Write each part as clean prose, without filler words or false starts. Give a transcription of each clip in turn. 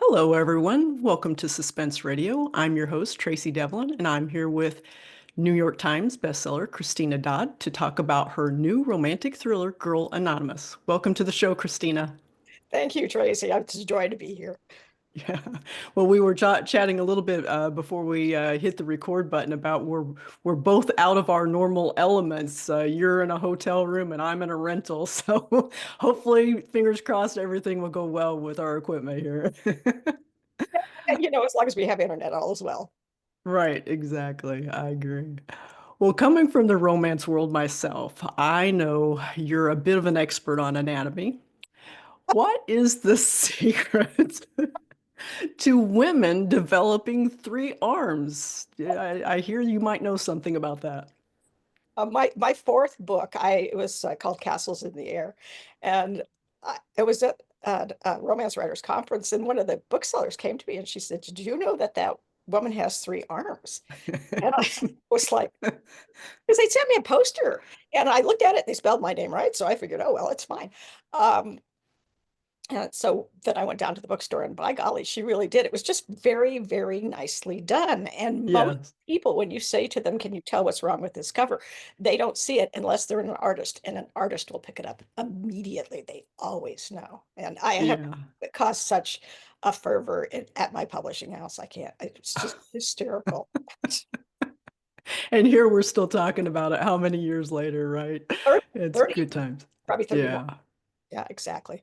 Hello, everyone. Welcome to Suspense Radio. I'm your host, Tracey Devlyn, and I'm here with New York Times bestseller Christina Dodd to talk about her new romantic thriller, Girl Anonymous. Welcome to the show, Christina. Thank you, Tracy. It's a joy to be here. Yeah. Well, we were chatting a little bit before we hit the record button about we're both out of our normal elements. You're in a hotel room and I'm in a rental, so hopefully, fingers crossed, everything will go well with our equipment here. And, as long as we have internet, all is well. Right, exactly. I agree. Well, coming from the romance world myself, I know you're a bit of an expert on anatomy. What is the secret to women developing three arms? Yeah, I hear you might know something about that. My fourth book, it was called Castles in the Air, and it was at a romance writers conference, and one of the booksellers came to me and she said, "Did you know that that woman has three arms?" And I was like, because they sent me a poster, and I looked at it. They spelled my name right, so I figured, oh well, it's fine. Um, so then I went down to the bookstore, and by golly, she really did. It was just very, very nicely done. And most Yes. people, when you say to them, "Can you tell what's wrong with this cover?" They don't see it unless they're an artist, and an artist will pick it up immediately. They always know. And I have Yeah. it caused such a fervor at my publishing house. I can't, it's just hysterical. And here we're still talking about it how many years later, right? 30, It's 30, good times. probably 31. Yeah. Yeah, exactly.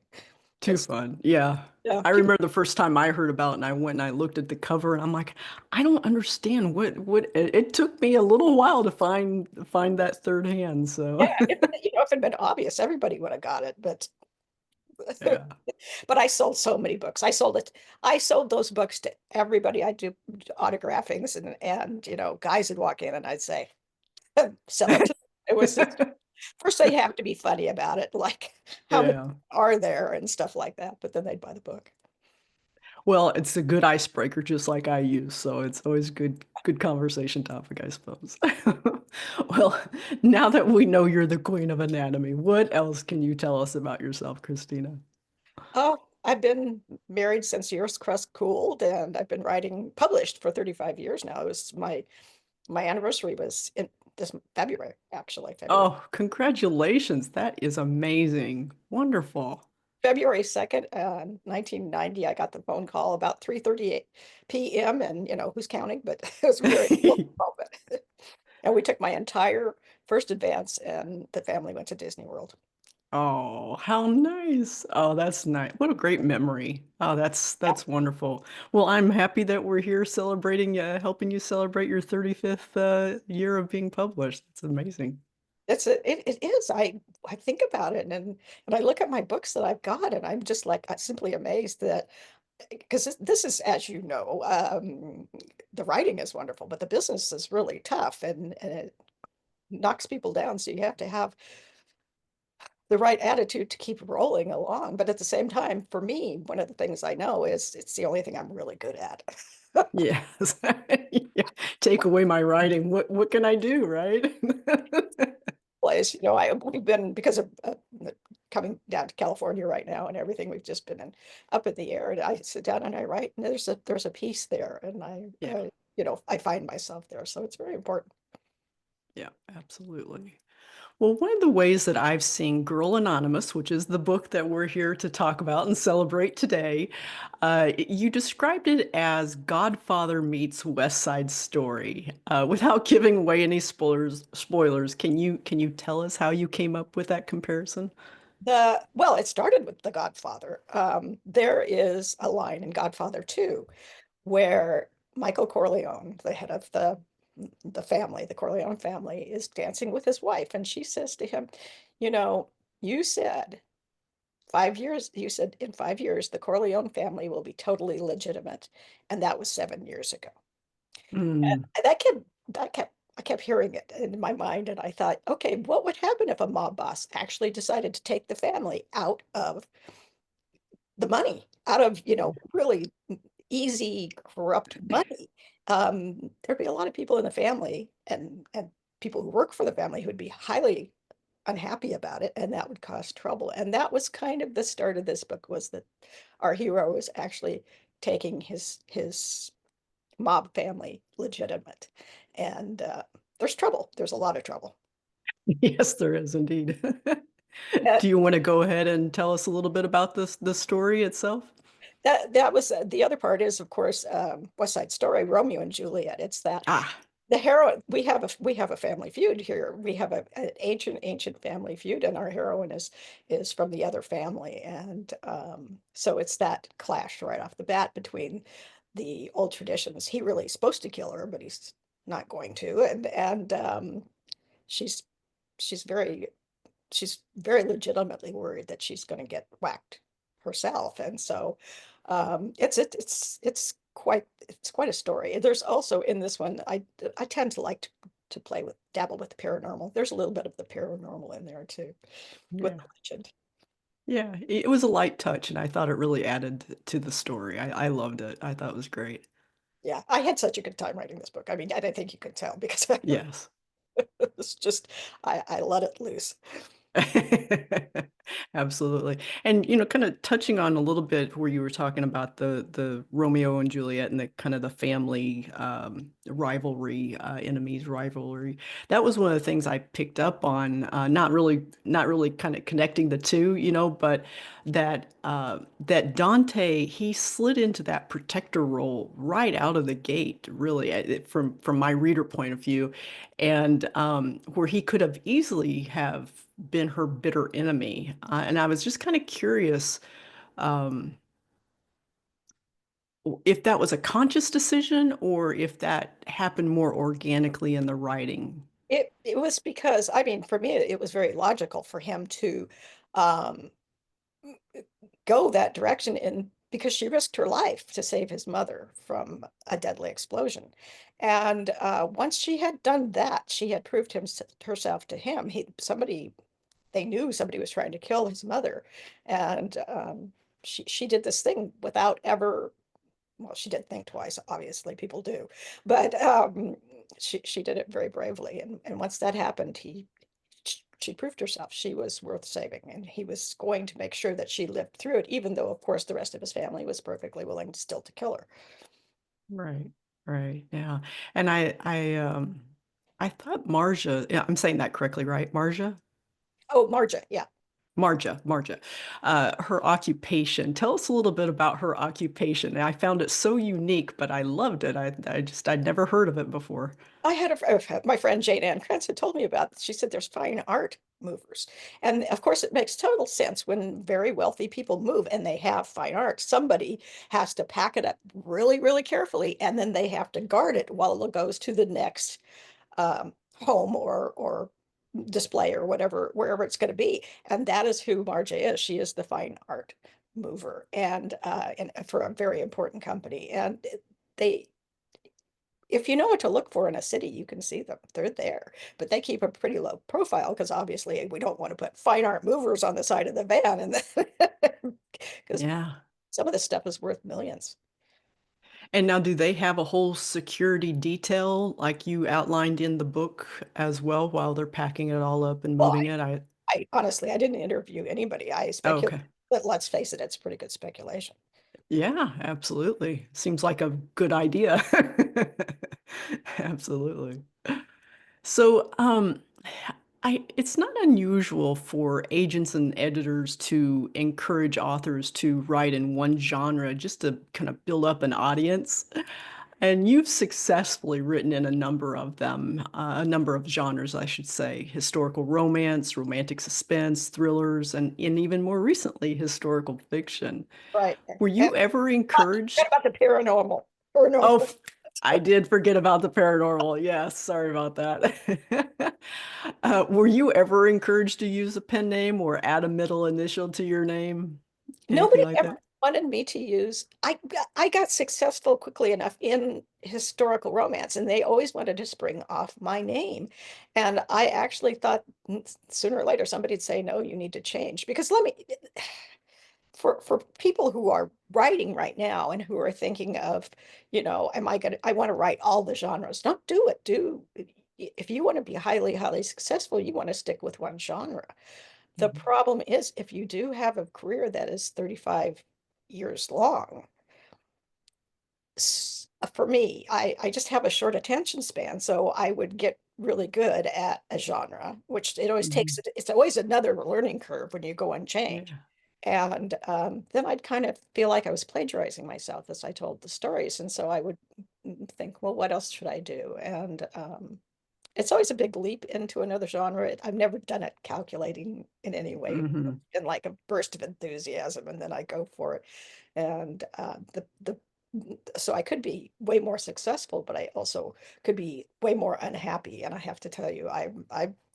Too It's, fun. Yeah. I people, remember the first time I heard about it and I went and I looked at the cover and I'm like, I don't understand it took me a little while to find that third hand. yeah, So if it had been obvious, everybody would have got it. But yeah. but I sold so many books. I sold those books to everybody. I do autographings, and guys would walk in and I'd say, sell it to them. It was just, first they have to be funny about it, like how many Yeah. are there and stuff like that, but then they'd buy the book. Well, it's a good icebreaker just like I use, so it's always good conversation topic, I suppose. Well, now that we know you're the queen of anatomy, what else can you tell us about yourself, Christina? Oh, I've been married since the Earth's crust cooled, and I've been writing published for 35 years now. It was my anniversary was in this February, actually, February. Oh, congratulations. That is amazing. Wonderful. February 2nd, 1990, I got the phone call about 3:38 p.m. and who's counting, but it was a very important moment. And we took my entire first advance and the family went to Disney World. Oh, how nice. Oh, that's nice. What a great memory. Oh, Yeah, that's wonderful. Well, I'm happy that we're here celebrating, helping you celebrate your 35th year of being published. It's amazing. it is. I think about it, and I look at my books that I've got, and I'm just like simply amazed that, because this is, as you know, the writing is wonderful, but the business is really tough, and it knocks people down. So you have to have the right attitude to keep rolling along. But at the same time, for me, one of the things I know is it's the only thing I'm really good at. Yes. Yeah. Take away my writing. What can I do, right? Place, we've been, because of coming down to California right now and everything, we've just been up in the air. And I sit down and I write, and there's a piece there, and Yeah. I find myself there. So it's very important. Yeah, absolutely. Well, one of the ways that I've seen Girl Anonymous, which is the book that we're here to talk about and celebrate today, you described it as Godfather meets West Side Story. Without giving away any spoilers, can you tell us how you came up with that comparison? Well, it started with The Godfather. There is a line in Godfather 2 where Michael Corleone, the head of the family, the Corleone family, is dancing with his wife, and she says to him, you know, you said 5 years, you said in 5 years the Corleone family will be totally legitimate, and that was 7 years ago. Mm, And I kept hearing it in my mind, and I thought, okay, what would happen if a mob boss actually decided to take the family out of the money, out of, really easy, corrupt money? There'd be a lot of people in the family, and people who work for the family, who would be highly unhappy about it, and that would cause trouble. And that was kind of the start of this book, was that our hero was actually taking his mob family legitimate. And there's trouble. There's a lot of trouble. Yes, there is indeed. Uh, Do you want to go ahead and tell us a little bit about the story itself? that was the other part is, of course, West Side Story, Romeo and Juliet. It's that Ah, the heroine, we have a family feud here. We have an ancient family feud, and our heroine is from the other family. And so it's that clash right off the bat between the old traditions. He really is supposed to kill her, but he's not going to. And she's she's very she's very legitimately worried that she's going to get whacked herself. And so it's quite a story. There's also in this one, I tend to like to play with dabble with the paranormal. There's a little bit of the paranormal in there too, with yeah. the legend. Yeah, it was a light touch, and I thought it really added to the story. I loved it. I thought it was great. Yeah, I had such a good time writing this book. I mean, I don't think you could tell because Yes. it's just I let it loose. Absolutely. And kind of touching on a little bit where you were talking about the Romeo and Juliet and the kind of the family rivalry, enemies rivalry. That was one of the things I picked up on, not really kind of connecting the two, but that Dante, he slid into that protector role right out of the gate, really, from my reader point of view, and where he could have easily have been her bitter enemy. And I was just kind of curious um, if that was a conscious decision or if that happened more organically in the writing. It was because, I mean, for me, it was very logical for him to um go that direction, and because she risked her life to save his mother from a deadly explosion. And once she had done that, she had proved herself to him. They knew somebody was trying to kill his mother. And she did this thing without ever, well, she did think twice, obviously, people do. But she did it very bravely. And once that happened, she proved herself. She was worth saving, and he was going to make sure that she lived through it, even though, of course, the rest of his family was perfectly willing still to kill her. Right, right, yeah. And I thought Marja, yeah, I'm saying that correctly, right? Marja? Oh, Marja, yeah. Marja, her occupation. Tell us a little bit about her occupation. I found it so unique, but I loved it. I'd never heard of it before. I had my friend Jane Ann Krantz had told me about this. She said there's fine art movers. And of course, it makes total sense when very wealthy people move and they have fine art. Somebody has to pack it up really, really carefully, and then they have to guard it while it goes to the next home or display or whatever, wherever it's going to be. And that is who Marja is. She is the fine art mover, and for a very important company. And they if you know what to look for in a city, you can see them. They're there, but they keep a pretty low profile because obviously we don't want to put fine art movers on the side of the van, and because Yeah. some of this stuff is worth millions. And now, do they have a whole security detail like you outlined in the book as well while they're packing it all up and Well, moving it? I honestly, I didn't interview anybody. I Oh, speculate, okay. but let's face it, it's pretty good speculation. Yeah, absolutely. Seems like a good idea. Absolutely. So, it's not unusual for agents and editors to encourage authors to write in one genre just to kind of build up an audience. And you've successfully written in a number of them, a number of genres, I should say, historical romance, romantic suspense, thrillers, and even more recently, historical fiction. Right. Were And you ever what encouraged? about the paranormal? Oh, Paranormal. I did forget about the paranormal. Yes, sorry about that. Were you ever encouraged to use a pen name or add a middle initial to your name? Anything Nobody like ever that? wanted me to use. I got successful quickly enough in historical romance, and they always wanted to spring off my name. And I actually thought sooner or later somebody'd say, no, you need to change. Because for people who are writing right now and who are thinking of, I want to write all the genres. Don't do it. If you want to be highly, highly successful, you want to stick with one genre. The Mhm. problem is if you do have a career that is 35 years long, For me, I just have a short attention span, so I would get really good at a genre, which it always takes, Mhm. it's always another learning curve when you go and change. Yeah. And then I'd kind of feel like I was plagiarizing myself as I told the stories. And so I would think, well, what else should I do? And it's always a big leap into another genre. I've never done it calculating in any way. Hmm. In like a burst of enthusiasm, and then I go for it. And the so I could be way more successful, but I also could be way more unhappy. And I have to tell you, I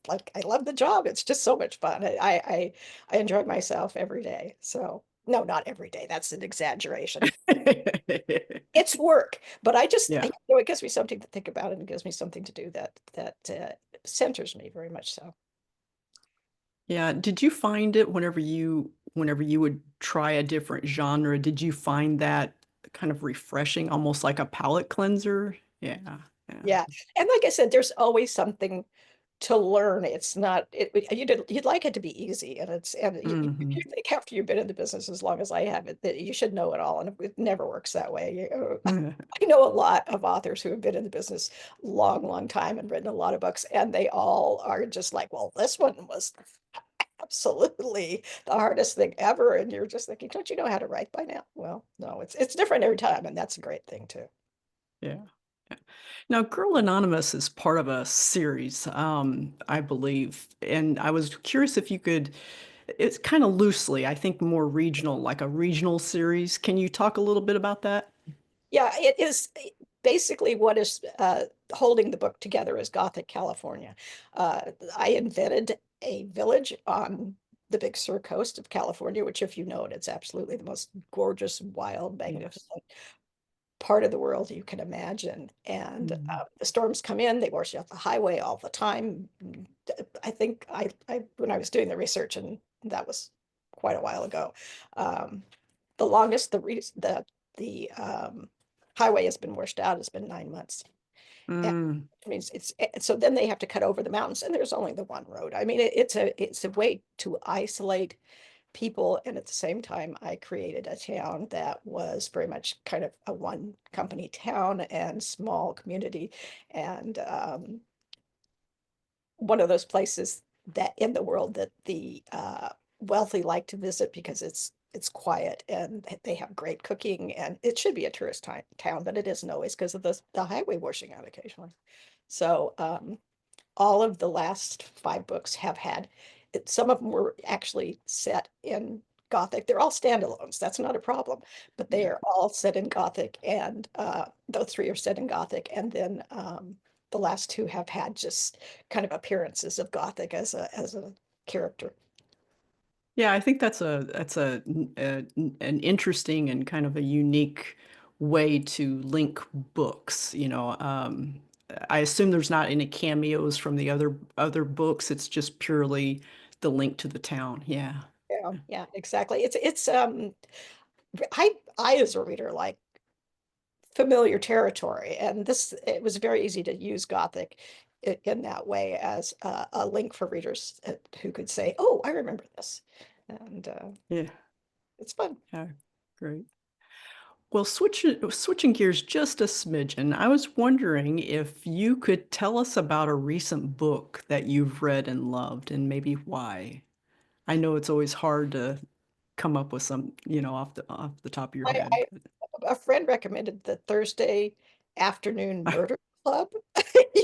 like I love the job. It's just so much fun. I enjoy myself every day. So no, not every day. That's an exaggeration. It's work, but Yeah. it gives me something to think about, and it gives me something to do that centers me very much so. Yeah. Did you find it whenever you would try a different genre, did you find that kind of refreshing, almost like a palate cleanser? Yeah. Yeah. Yeah, and like I said, there's always something to learn. It's not you'd like it to be easy, and you Hmm. think after you've been in the business as long as I have it that you should know it all, and it never works that way. I know a lot of authors who have been in the business long, long time and written a lot of books, and they all are just like, well, this one was absolutely the hardest thing ever. And you're just thinking, don't you know how to write by now? Well, no, it's different every time, and that's a great thing too. Yeah. Yeah. Now, Girl Anonymous is part of a series, I believe. And I was curious if you could, it's kind of loosely, I think more regional, like a regional series. Can you talk a little bit about that? Yeah, it is basically what is holding the book together is Gothic California. I invented a village on the Big Sur coast of California, which, if you know it, it's absolutely the most gorgeous, wild, Yes. magnificent part of the world you can imagine. And Mhm. the storms come in, they wash out the highway all the time. I think when I was doing the research, and that was quite a while ago, um, the longest the highway has been washed out has been 9 months. And Mm, it means so then they have to cut over the mountains, and there's only the one road. I mean, it's a way to isolate people, and at the same time, I created a town that was very much kind of a one company town and small community, and one of those places that in the world that the wealthy like to visit because it's quiet and they have great cooking, and it should be a tourist town, but it isn't always because of the highway washing out occasionally. So all of the last 5 books have had some of them were actually set in Gothic. They're all standalones. That's not a problem, but they yeah. are all set in Gothic, and those 3 are set in Gothic, and then the last 2 have had just kind of appearances of Gothic as a character. Yeah, I think that's an interesting and kind of a unique way to link books, you know. I assume there's not any cameos from the other books. It's just purely the link to the town. Yeah. Yeah, yeah, exactly. It's I as a reader like familiar territory, and this it was very easy to use Gothic in that way as a link for readers who could say, "Oh, I remember this," and Yeah. it's fun. Yeah. Great. Well, switching gears just a smidgen, I was wondering if you could tell us about a recent book that you've read and loved and maybe why. I know it's always hard to come up with some, off the top of your head, I but a friend recommended the Thursday afternoon murder club.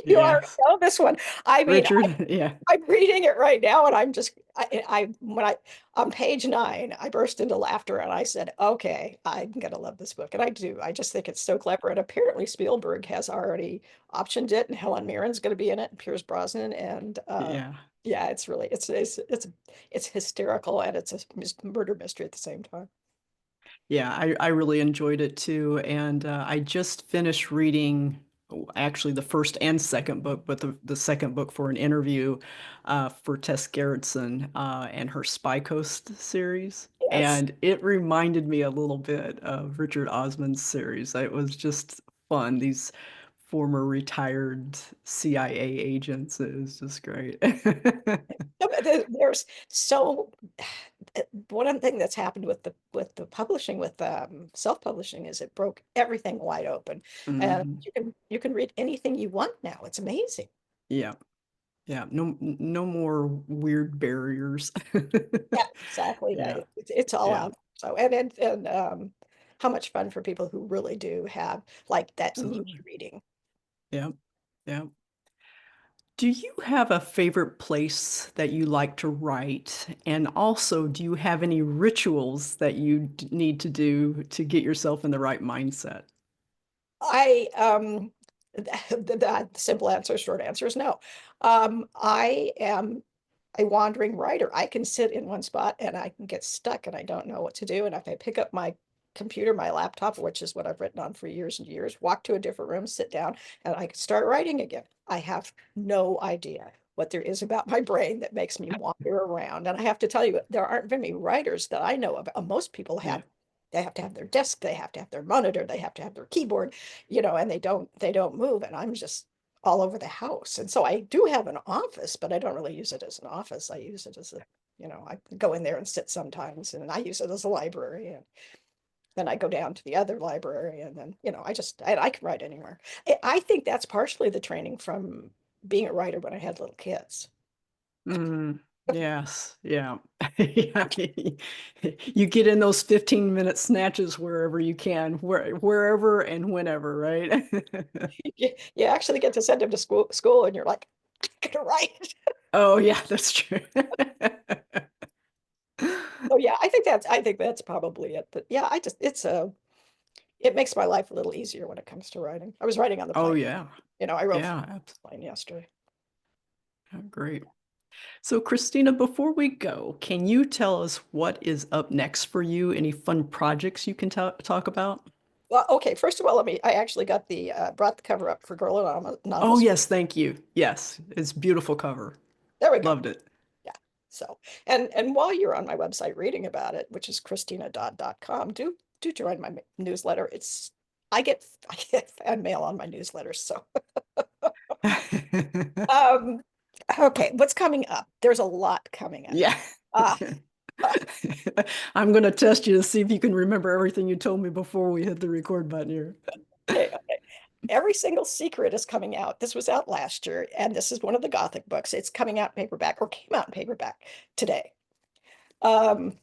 You already yes. know this one. I mean, Richard, yeah. I'm reading it right now, and I'm just I when I on page 9, I burst into laughter, and I said, "Okay, I'm gonna love this book," and I do. I just think it's so clever, and apparently Spielberg has already optioned it, and Helen Mirren's going to be in it, and Pierce Brosnan, and Yeah. yeah, it's really it's hysterical, and it's a murder mystery at the same time. Yeah, I really enjoyed it too. And I just finished reading actually the first and second book, but the second book for an interview for Tess Gerritsen and her Spy Coast series. Yes. And it reminded me a little bit of Richard Osman's series. It was just fun. These former retired CIA agents. It was just great. No, but there's so one thing that's happened with the publishing with self-publishing is it broke everything wide open, and Mhm. you can read anything you want now. It's amazing. Yeah. Yeah. No more weird barriers. Yeah, exactly. Yeah, Yeah. it's all Yeah. out. So and how much fun for people who really do have like that niche Absolutely. reading. Yeah. Yeah. Do you have a favorite place that you like to write? And also, do you have any rituals that you need to do to get yourself in the right mindset? I the simple answer, short answer is no. I am a wandering writer. I can sit in one spot and I can get stuck and I don't know what to do. And if I pick up my computer, my laptop, which is what I've written on for years and years, walk to a different room, sit down, and I can start writing again. I have no idea what there is about my brain that makes me wander around. And I have to tell you, there aren't very many writers that I know of. Most people Yeah. have they have to have their desk, they have to have their monitor, they have to have their keyboard, and they don't move. And I'm just all over the house. And so I do have an office, but I don't really use it as an office. I use it as I go in there and sit sometimes, and I use it as a library. And then I go down to the other library, and then, I can write anywhere. I think that's partially the training from being a writer when I had little kids. Mm, yes. Yeah. Yeah. You get in those 15-minute snatches wherever you can, wherever and whenever, right? You actually get to send them to school, and you're like, I gotta write. Oh, yeah, that's true. So yeah, I think that's probably it. But yeah, it makes my life a little easier when it comes to writing. I was writing on the Oh, plane. yeah. I wrote for Yeah, the plane yesterday. great. So, Christina, before we go, can you tell us what is up next for you? Any fun projects you can talk about? Well, okay, first of all, I actually brought the cover up for Girl Oh, Anonymous. yes, thank you. Yes, it's beautiful cover. There we go. Loved it. Yeah. So, and while you're on my website reading about it, which is ChristinaDodd.com, do join my newsletter. I get I get fan mail on my newsletter. So, um, okay, what's coming up? There's a lot coming up. Yeah. Uh, I'm going to test you to see if you can remember everything you told me before we hit the record button here. okay. Every Single Secret is coming out. This was out last year, and this is one of the Gothic books. It's coming out in paperback, or came out in paperback today. Um,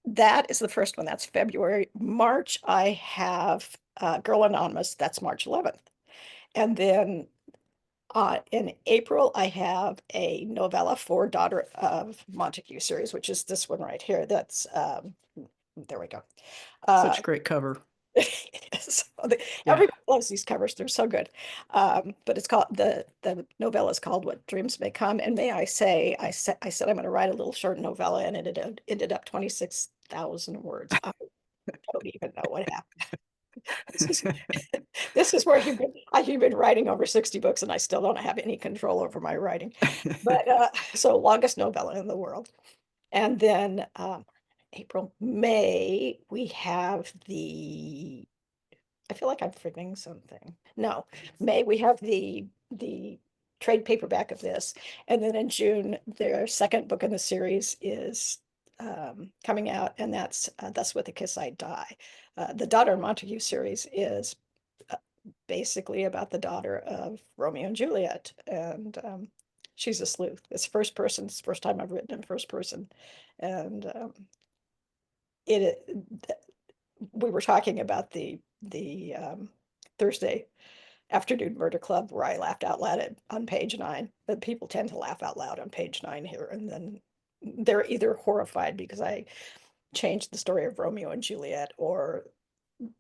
that is the first one. That's February. March, I have Girl Anonymous. That's March 11th. And then in April, I have a novella for Daughter of Montague series, which is this one right here. There we go. Uh, Such great cover. So Yeah. everybody loves these covers. They're so good. But it's called the novella is called What Dreams May Come. And may I say, I said I'm going to write a little short novella, and it ended up 26,000 words. I don't even know what happened. This is this is where you've been writing over 60 books, and I still don't have any control over my writing. But so longest novella in the world. And then April, May, we have I feel like I'm forgetting something. No, May, we have the trade paperback of this. And then in June, their second book in the series is coming out, and that's Thus With a Kiss I Die. The Daughter of Montague series is uh, basically about the daughter of Romeo and Juliet. And she's a sleuth. It's first person. It's the first time I've written in first person. And it we were talking about the Thursday afternoon murder club where I laughed out loud on page 9. But people tend to laugh out loud on page 9 here, and then they're either horrified because I changed the story of Romeo and Juliet, or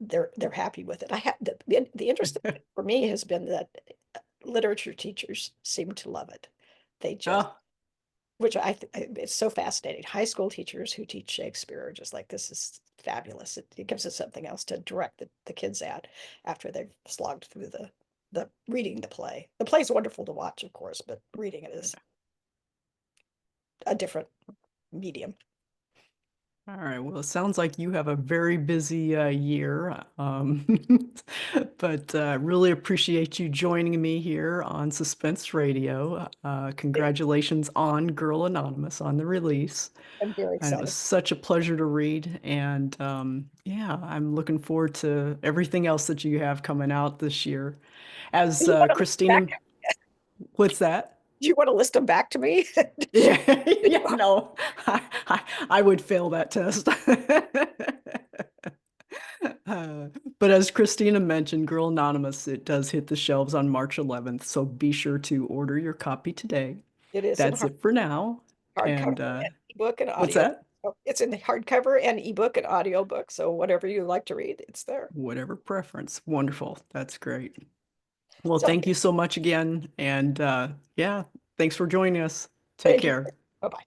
they're happy with it. The interesting thing for me has been that literature teachers seem to love it. They just Oh, which it's so fascinating. High school teachers who teach Shakespeare are just like, this is fabulous. It gives us something else to direct the kids at after they've slogged through the reading the play. The play is wonderful to watch, of course, but reading it is a different medium. All right. Well, it sounds like you have a very busy year, but really appreciate you joining me here on Suspense Radio. Congratulations on Girl Anonymous on the release. I'm very And it was excited. such a pleasure to read. And yeah, I'm looking forward to everything else that you have coming out this year. As And you want to list them back? Christina, what's that? Do you want to list them back to me? Yeah, yeah, no, I would fail that test. But as Christina mentioned, Girl Anonymous, it does hit the shelves on March 11th, so be sure to order your copy today. It is in That's it for now. hardcover And and ebook and what's audio. that? So it's in the hardcover and ebook and audiobook. So whatever you like to read, it's there. Whatever preference. Wonderful. That's great. Well, So thank you so much again. And yeah, thanks for joining us. Take thank you. care. Bye-bye.